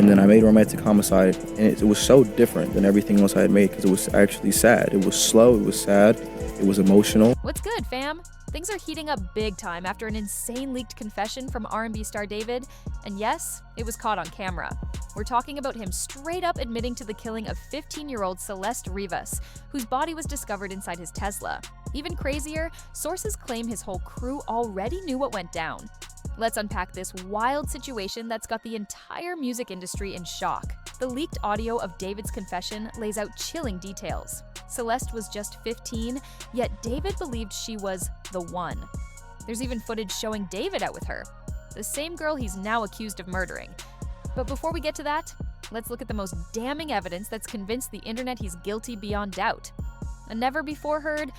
And then I made Romantic Homicide, and it was so different than everything else I had made because it was actually sad. It was slow, it was sad, it was emotional. What's good, fam? Things are heating up big time after an insane leaked confession from R&B star David, and yes, it was caught on camera. We're talking about him straight up admitting to the killing of 15-year-old Celeste Rivas, whose body was discovered inside his Tesla. Even crazier, sources claim his whole crew already knew what went down. Let's unpack this wild situation that's got the entire music industry in shock. The leaked audio of David's confession lays out chilling details. Celeste was just 15, yet David believed she was the one. There's even footage showing David out with her, the same girl he's now accused of murdering. But before we get to that, let's look at the most damning evidence that's convinced the internet he's guilty beyond doubt. A never-before-heard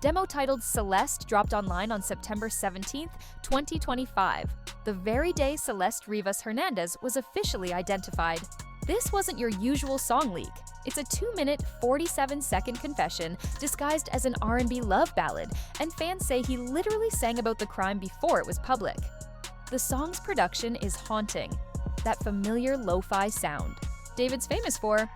demo titled Celeste dropped online on September 17, 2025, the very day Celeste Rivas Hernandez was officially identified. This wasn't your usual song leak. It's a 2-minute, 47-second confession disguised as an R&B love ballad, and fans say he literally sang about the crime before it was public. The song's production is haunting, that familiar lo-fi sound David's famous for,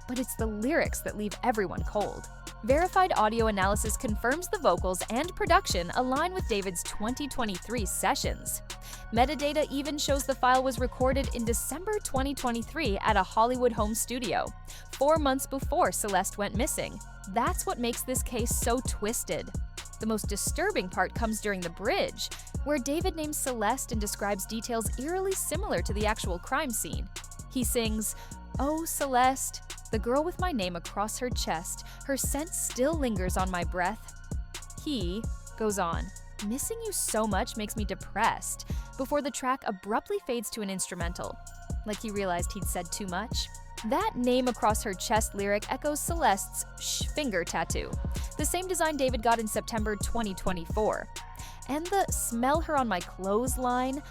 but it's the lyrics that leave everyone cold. Verified audio analysis confirms the vocals and production align with David's 2023 sessions. Metadata even shows the file was recorded in December 2023 at a Hollywood home studio, 4 months before Celeste went missing. That's what makes this case so twisted. The most disturbing part comes during the bridge, where David names Celeste and describes details eerily similar to the actual crime scene. He sings, "Oh, Celeste, the girl with my name across her chest, her scent still lingers on my breath." He goes on, "Missing you so much makes me depressed," before the track abruptly fades to an instrumental, like he realized he'd said too much. That name across her chest lyric echoes Celeste's finger tattoo, the same design David got in September 2024. And the "smell her on my clothes" line,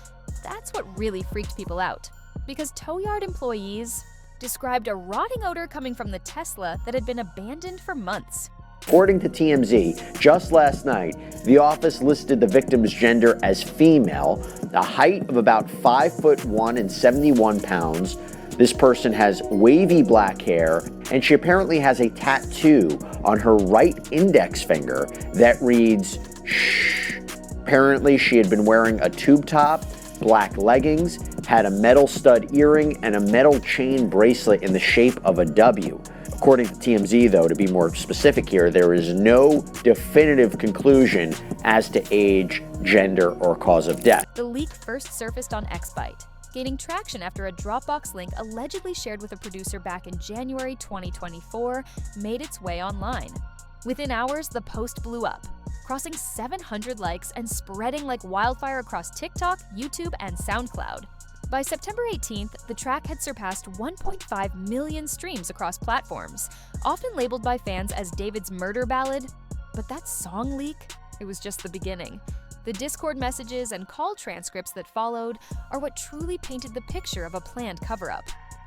that's what really freaked people out, because tow yard employees described a rotting odor coming from the Tesla that had been abandoned for months. According to TMZ, just last night, the office listed the victim's gender as female, a height of about 5'1" and 71 pounds. This person has wavy black hair, and she apparently has a tattoo on her right index finger that reads, "Shh." Apparently, she had been wearing a tube top, black leggings, had a metal stud earring, and a metal chain bracelet in the shape of a W. According to TMZ, though, to be more specific here, there is no definitive conclusion as to age, gender, or cause of death. The leak first surfaced on XBite, gaining traction after a Dropbox link allegedly shared with a producer back in January 2024 made its way online. Within hours, the post blew up, crossing 700 likes and spreading like wildfire across TikTok, YouTube, and SoundCloud. By September 18th, the track had surpassed 1.5 million streams across platforms, often labeled by fans as David's murder ballad. But that song leak? It was just the beginning. The Discord messages and call transcripts that followed are what truly painted the picture of a planned cover-up.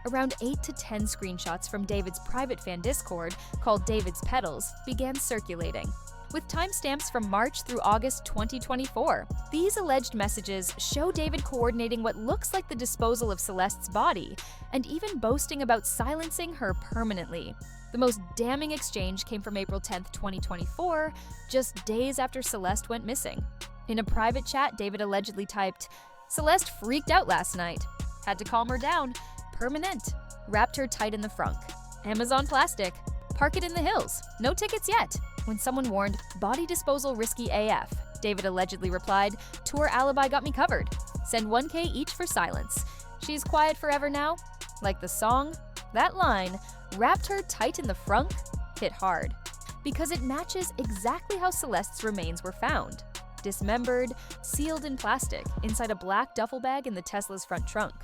Around 8 to 10 screenshots from David's private fan Discord, called David's Petals, began circulating, with timestamps from March through August 2024. These alleged messages show David coordinating what looks like the disposal of Celeste's body, and even boasting about silencing her permanently. The most damning exchange came from April 10, 2024, just days after Celeste went missing. In a private chat, David allegedly typed, "Celeste freaked out last night. Had to calm her down. Permanent. Wrapped her tight in the frunk. Amazon plastic. Park it in the hills. No tickets yet." When someone warned, "Body disposal risky AF," David allegedly replied, "Tour alibi got me covered. Send 1K each for silence. She's quiet forever now." Like the song, that line, "wrapped her tight in the frunk," hit hard, because it matches exactly how Celeste's remains were found. Dismembered, sealed in plastic, inside a black duffel bag in the Tesla's front trunk.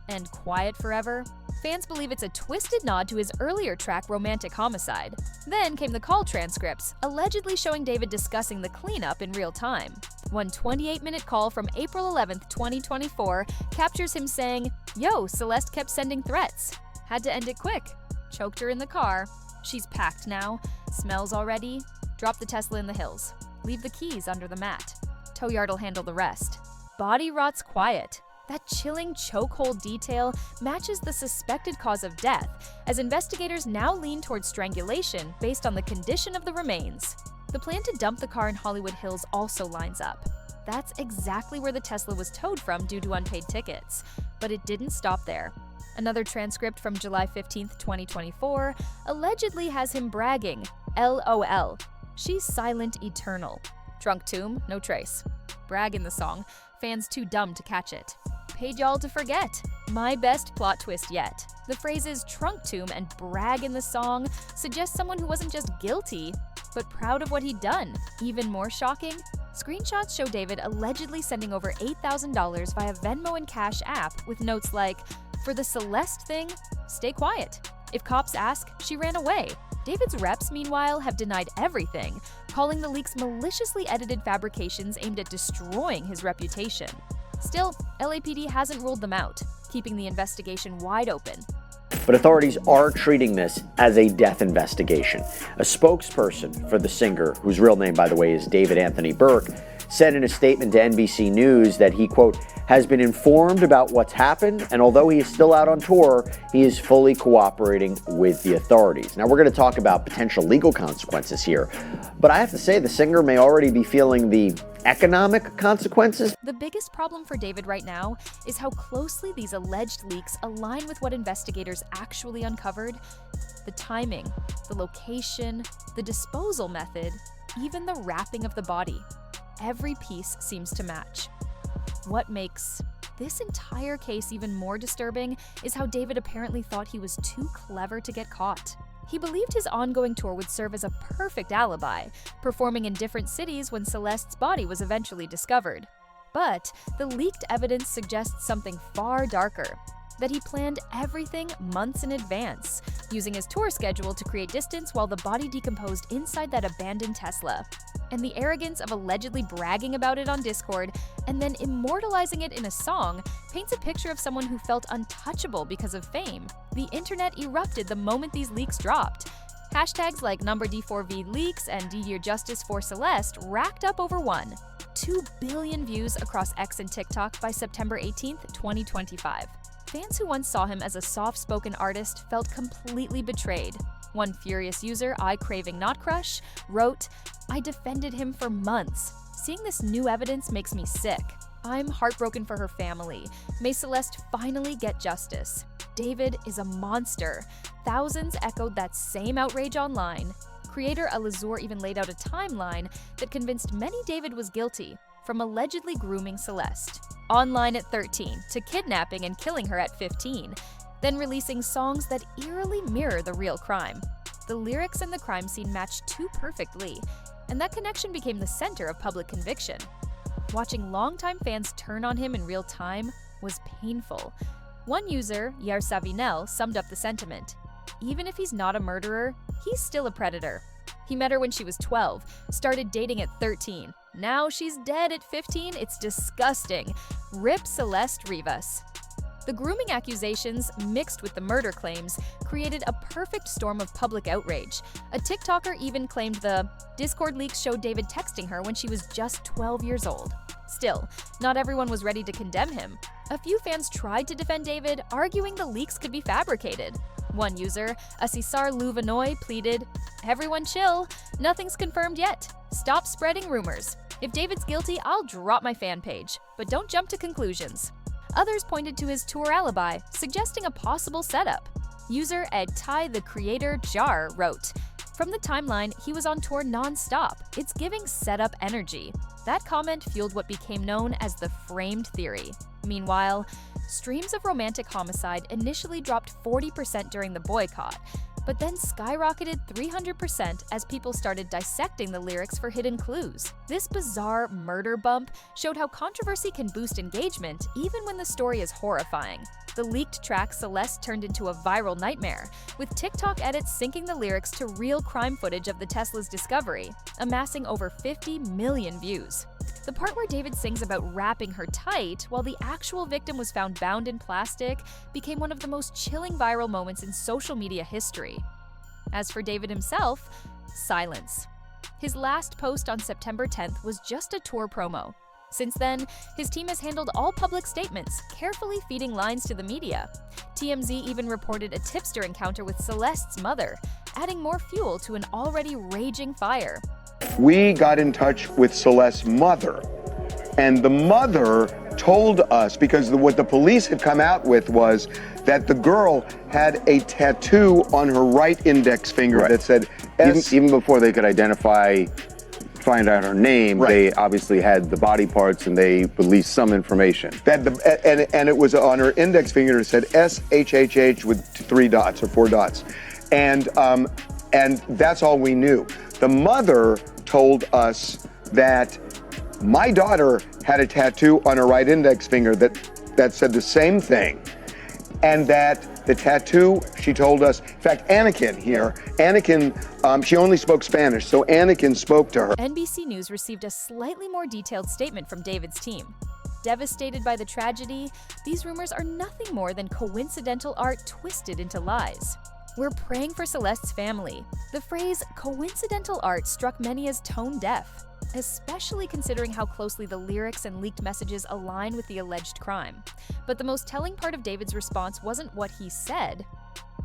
And quiet forever? Fans believe it's a twisted nod to his earlier track Romantic Homicide. Then came the call transcripts, allegedly showing David discussing the cleanup in real time. One 28-minute call from April 11, 2024 captures him saying, "Yo, Celeste kept sending threats. Had to end it quick. Choked her in the car. She's packed now. Smells already. Drop the Tesla in the hills. Leave the keys under the mat. Tow yard'll handle the rest. Body rots quiet. That chilling chokehold detail matches the suspected cause of death, as investigators now lean towards strangulation based on the condition of the remains. The plan to dump the car in Hollywood Hills also lines up. That's exactly where the Tesla was towed from due to unpaid tickets. But it didn't stop there. Another transcript from July 15, 2024, allegedly has him bragging, LOL, she's silent eternal. Trunk tomb, no trace. Brag in the song, fans too dumb to catch it. Paid y'all to forget. My best plot twist yet. The phrases trunk tomb and brag in the song suggest someone who wasn't just guilty, but proud of what he'd done. Even more shocking, screenshots show David allegedly sending over $8,000 via Venmo and Cash App with notes like, for the Celeste thing, stay quiet. If cops ask, she ran away. David's reps, meanwhile, have denied everything, calling the leaks maliciously edited fabrications aimed at destroying his reputation. Still, LAPD hasn't ruled them out, keeping the investigation wide open. But authorities are treating this as a death investigation. A spokesperson for the singer, whose real name, by the way, is David Anthony Burke, said in a statement to NBC News that he, quote, has been informed about what's happened, and although he is still out on tour, he is fully cooperating with the authorities. Now, we're going to talk about potential legal consequences here, but I have to say the singer may already be feeling the economic consequences. The biggest problem for David right now is how closely these alleged leaks align with what investigators actually uncovered. The timing, the location, the disposal method, even the wrapping of the body. Every piece seems to match. What makes this entire case even more disturbing is how David apparently thought he was too clever to get caught. He believed his ongoing tour would serve as a perfect alibi, performing in different cities when Celeste's body was eventually discovered. But the leaked evidence suggests something far darker, that he planned everything months in advance, using his tour schedule to create distance while the body decomposed inside that abandoned Tesla. And the arrogance of allegedly bragging about it on Discord and then immortalizing it in a song paints a picture of someone who felt untouchable because of fame. The internet erupted the moment these leaks dropped. Hashtags like #D4vd leaks and D Year Justice for Celeste racked up over 2 billion views across X and TikTok by September 18, 2025. Fans who once saw him as a soft-spoken artist felt completely betrayed. One furious user, I Craving Not Crush, wrote, I defended him for months. Seeing this new evidence makes me sick. I'm heartbroken for her family. May Celeste finally get justice. David is a monster. Thousands echoed that same outrage online. Creator Alazur even laid out a timeline that convinced many David was guilty, from allegedly grooming Celeste, online at 13, to kidnapping and killing her at 15, then releasing songs that eerily mirror the real crime. The lyrics and the crime scene matched too perfectly, and that connection became the center of public conviction. Watching longtime fans turn on him in real time was painful. One user, Yer Savinel, summed up the sentiment. Even if he's not a murderer, he's still a predator. He met her when she was 12, started dating at 13. Now she's dead at 15, it's disgusting. Rip Celeste Rivas. The grooming accusations, mixed with the murder claims, created a perfect storm of public outrage. A TikToker even claimed the Discord leaks showed David texting her when she was just 12 years old. Still, not everyone was ready to condemn him. A few fans tried to defend David, arguing the leaks could be fabricated. One user, Asisar Louvanoy, pleaded, everyone chill, nothing's confirmed yet. Stop spreading rumors. If David's guilty, I'll drop my fan page, but don't jump to conclusions. Others pointed to his tour alibi, suggesting a possible setup. User Ed Tai the Creator Jar wrote, from the timeline, he was on tour non-stop. It's giving setup energy. That comment fueled what became known as the framed theory. Meanwhile, streams of romantic homicide initially dropped 40% during the boycott, but then skyrocketed 300% as people started dissecting the lyrics for hidden clues. This bizarre murder bump showed how controversy can boost engagement even when the story is horrifying. The leaked track Celeste turned into a viral nightmare, with TikTok edits syncing the lyrics to real crime footage of the Tesla's discovery, amassing over 50 million views. The part where David sings about wrapping her tight while the actual victim was found bound in plastic became one of the most chilling viral moments in social media history. As for David himself, silence. His last post on September 10th was just a tour promo. Since then, his team has handled all public statements, carefully feeding lines to the media. TMZ even reported a tipster encounter with Celeste's mother, adding more fuel to an already raging fire. We got in touch with Celeste's mother, and the mother told us, because what the police had come out with was that the girl had a tattoo on her right index finger that said S. Even before they could find out her name, they obviously had the body parts and they released some information. And it was on her index finger. It said SHHH with 3 dots or 4 dots, and that's all we knew. The mother told us that my daughter had a tattoo on her right index finger that said the same thing, and that the tattoo, she told us, in fact, Anakin, she only spoke Spanish, so Anakin spoke to her. NBC News received a slightly more detailed statement from David's team. Devastated by the tragedy, these rumors are nothing more than coincidental art twisted into lies. We're praying for Celeste's family. The phrase coincidental art struck many as tone deaf, especially considering how closely the lyrics and leaked messages align with the alleged crime. But the most telling part of David's response wasn't what he said,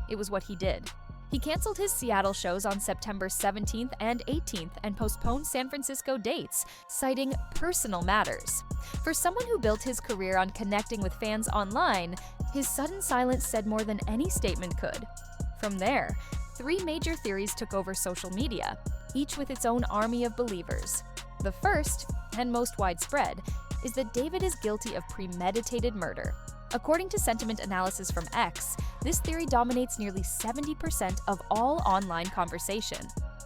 it was what he did. He canceled his Seattle shows on September 17th and 18th and postponed San Francisco dates, citing personal matters. For someone who built his career on connecting with fans online, his sudden silence said more than any statement could. From there, 3 major theories took over social media, each with its own army of believers. The first, and most widespread, is that David is guilty of premeditated murder. According to sentiment analysis from X, this theory dominates nearly 70% of all online conversation.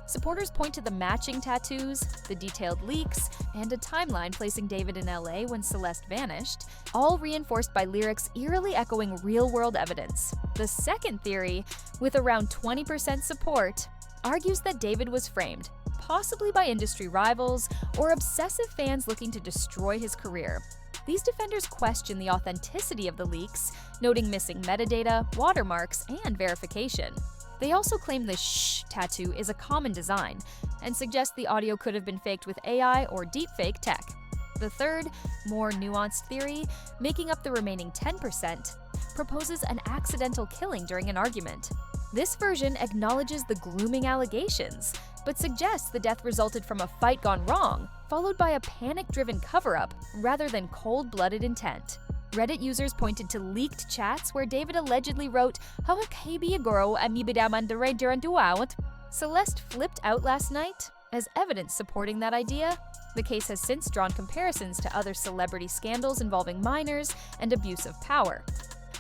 Supporters point to the matching tattoos, the detailed leaks, and a timeline placing David in LA when Celeste vanished, all reinforced by lyrics eerily echoing real-world evidence. The second theory, with around 20% support, argues that David was framed, possibly by industry rivals or obsessive fans looking to destroy his career. These defenders question the authenticity of the leaks, noting missing metadata, watermarks, and verification. They also claim the "shh" tattoo is a common design, and suggest the audio could have been faked with AI or deepfake tech. The third, more nuanced theory, making up the remaining 10%, proposes an accidental killing during an argument. This version acknowledges the grooming allegations, but suggests the death resulted from a fight gone wrong, followed by a panic-driven cover-up rather than cold-blooded intent. Reddit users pointed to leaked chats where David allegedly wrote, Celeste flipped out last night? As evidence supporting that idea, the case has since drawn comparisons to other celebrity scandals involving minors and abuse of power,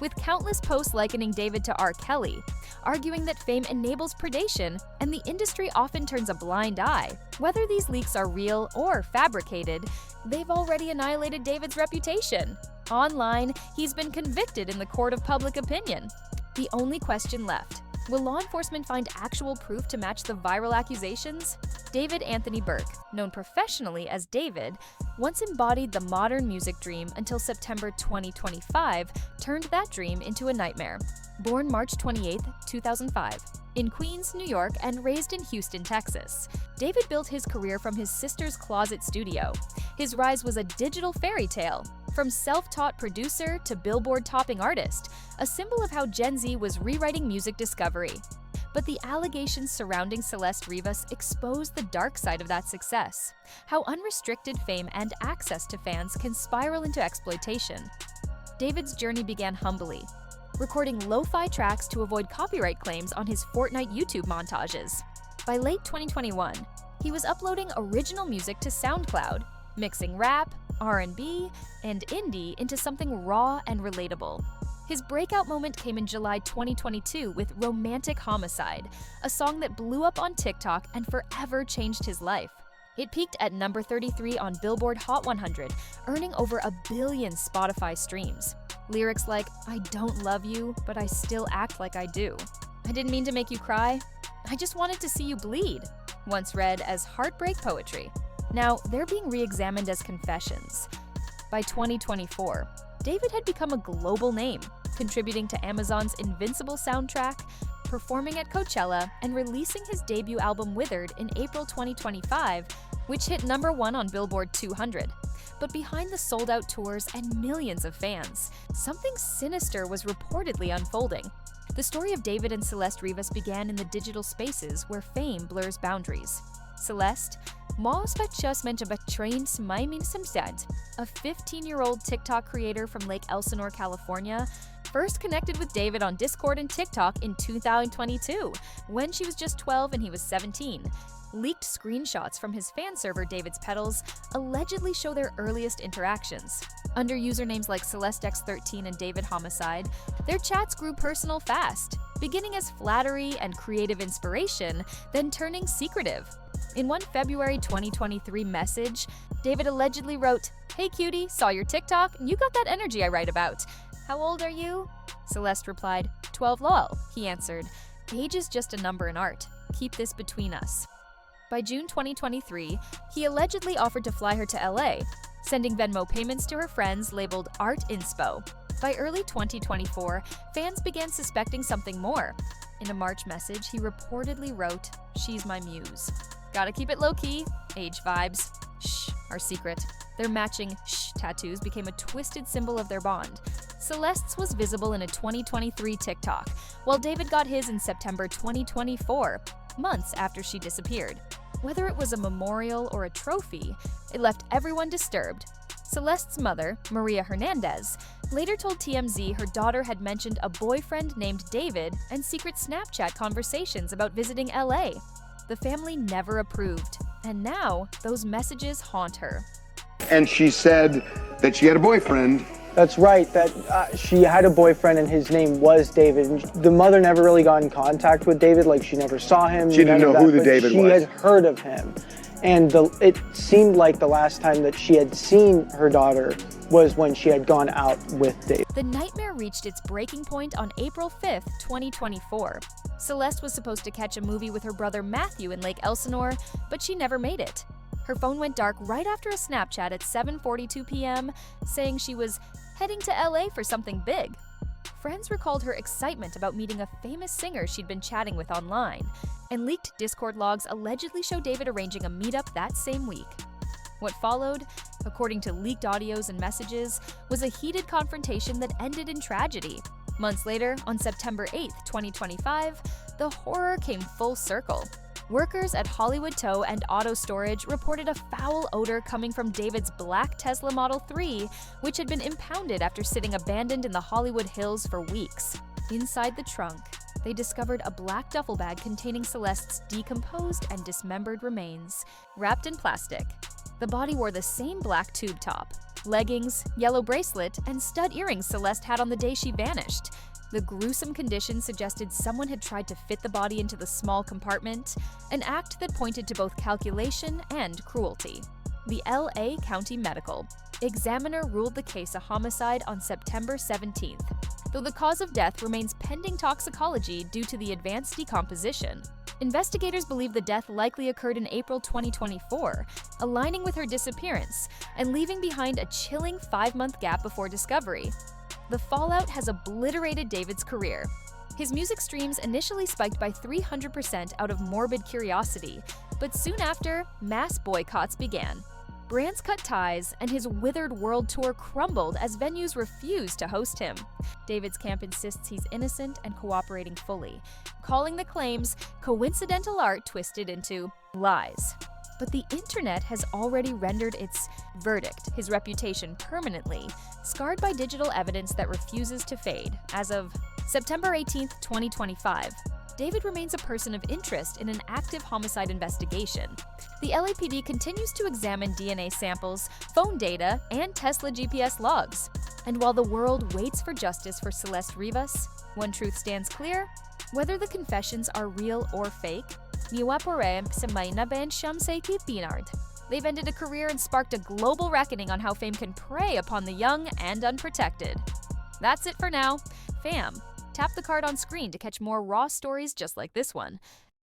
with countless posts likening David to R. Kelly, arguing that fame enables predation and the industry often turns a blind eye. Whether these leaks are real or fabricated, they've already annihilated David's reputation. Online, he's been convicted in the court of public opinion. The only question left: will law enforcement find actual proof to match the viral accusations? David Anthony Burke, known professionally as David, once embodied the modern music dream until September 2025 turned that dream into a nightmare. Born March 28, 2005, in Queens, New York, and raised in Houston, Texas, David built his career from his sister's closet studio. His rise was a digital fairy tale, from self-taught producer to Billboard-topping artist, a symbol of how Gen Z was rewriting music discovery. But the allegations surrounding Celeste Rivas exposed the dark side of that success, how unrestricted fame and access to fans can spiral into exploitation. David's journey began humbly, recording lo-fi tracks to avoid copyright claims on his Fortnite YouTube montages. By late 2021, he was uploading original music to SoundCloud, mixing rap, R&B, and indie into something raw and relatable. His breakout moment came in July 2022 with Romantic Homicide, a song that blew up on TikTok and forever changed his life. It peaked at number 33 on Billboard Hot 100, earning over 1 billion Spotify streams. Lyrics like, "I don't love you, but I still act like I do. I didn't mean to make you cry. I just wanted to see you bleed," once read as heartbreak poetry. Now, they're being re-examined as confessions. By 2024, David had become a global name, contributing to Amazon's Invincible soundtrack, performing at Coachella, and releasing his debut album Withered in April 2025, which hit #1 on Billboard 200. But behind the sold-out tours and millions of fans, something sinister was reportedly unfolding. The story of David and Celeste Rivas began in the digital spaces where fame blurs boundaries. Celeste, a 15-year-old TikTok creator from Lake Elsinore, California, first connected with David on Discord and TikTok in 2022, when she was just 12 and he was 17. Leaked screenshots from his fan server David's Petals allegedly show their earliest interactions. Under usernames like CelesteX13 and David Homicide, their chats grew personal fast, beginning as flattery and creative inspiration, then turning secretive. In one February 2023 message, David allegedly wrote, "Hey cutie, saw your TikTok, and you got that energy I write about. How old are you?" Celeste replied, 12 lol. He answered, "Age is just a number in art. Keep this between us." By June 2023, he allegedly offered to fly her to LA, sending Venmo payments to her friends labeled Art Inspo. By early 2024, fans began suspecting something more. In a March message, he reportedly wrote, "She's my muse. Gotta keep it low-key, age vibes. Shh, our secret." Their matching shh tattoos became a twisted symbol of their bond. Celeste's was visible in a 2023 TikTok, while David got his in September 2024, months after she disappeared. Whether it was a memorial or a trophy, it left everyone disturbed. Celeste's mother, Maria Hernandez, later told TMZ her daughter had mentioned a boyfriend named David and secret Snapchat conversations about visiting LA. The family never approved, and now those messages haunt her. And she said that she had a boyfriend. That's right, that she had a boyfriend and his name was David. And the mother never really got in contact with David, like she never saw him. She didn't know who the David was. She had heard of him. And it seemed like the last time that she had seen her daughter was when she had gone out with David. The nightmare reached its breaking point on April 5th, 2024. Celeste was supposed to catch a movie with her brother Matthew in Lake Elsinore, but she never made it. Her phone went dark right after a Snapchat at 7:42 p.m., saying she was heading to LA for something big. Friends recalled her excitement about meeting a famous singer she'd been chatting with online, and leaked Discord logs allegedly show David arranging a meetup that same week. What followed, according to leaked audios and messages, was a heated confrontation that ended in tragedy. Months later, on September 8th, 2025, the horror came full circle. Workers at Hollywood Tow and Auto Storage reported a foul odor coming from David's black Tesla Model 3, which had been impounded after sitting abandoned in the Hollywood Hills for weeks. Inside the trunk, they discovered a black duffel bag containing Celeste's decomposed and dismembered remains, wrapped in plastic. The body wore the same black tube top, leggings, yellow bracelet, and stud earrings Celeste had on the day she vanished. The gruesome condition suggested someone had tried to fit the body into the small compartment, an act that pointed to both calculation and cruelty. The LA County Medical Examiner ruled the case a homicide on September 17th, though the cause of death remains pending toxicology due to the advanced decomposition. Investigators believe the death likely occurred in April 2024, aligning with her disappearance and leaving behind a chilling 5-month gap before discovery. The fallout has obliterated David's career. His music streams initially spiked by 300% out of morbid curiosity, but soon after, mass boycotts began. Brands cut ties, and his withered world tour crumbled as venues refused to host him. David's camp insists he's innocent and cooperating fully, calling the claims coincidental art twisted into lies. But the internet has already rendered its verdict, his reputation, permanently scarred by digital evidence that refuses to fade. As of September 18th, 2025, David remains a person of interest in an active homicide investigation. The LAPD continues to examine DNA samples, phone data, and Tesla GPS logs. And while the world waits for justice for Celeste Rivas, one truth stands clear: whether the confessions are real or fake, they've ended a career and sparked a global reckoning on how fame can prey upon the young and unprotected. That's it for now. Fam, tap the card on screen to catch more raw stories just like this one.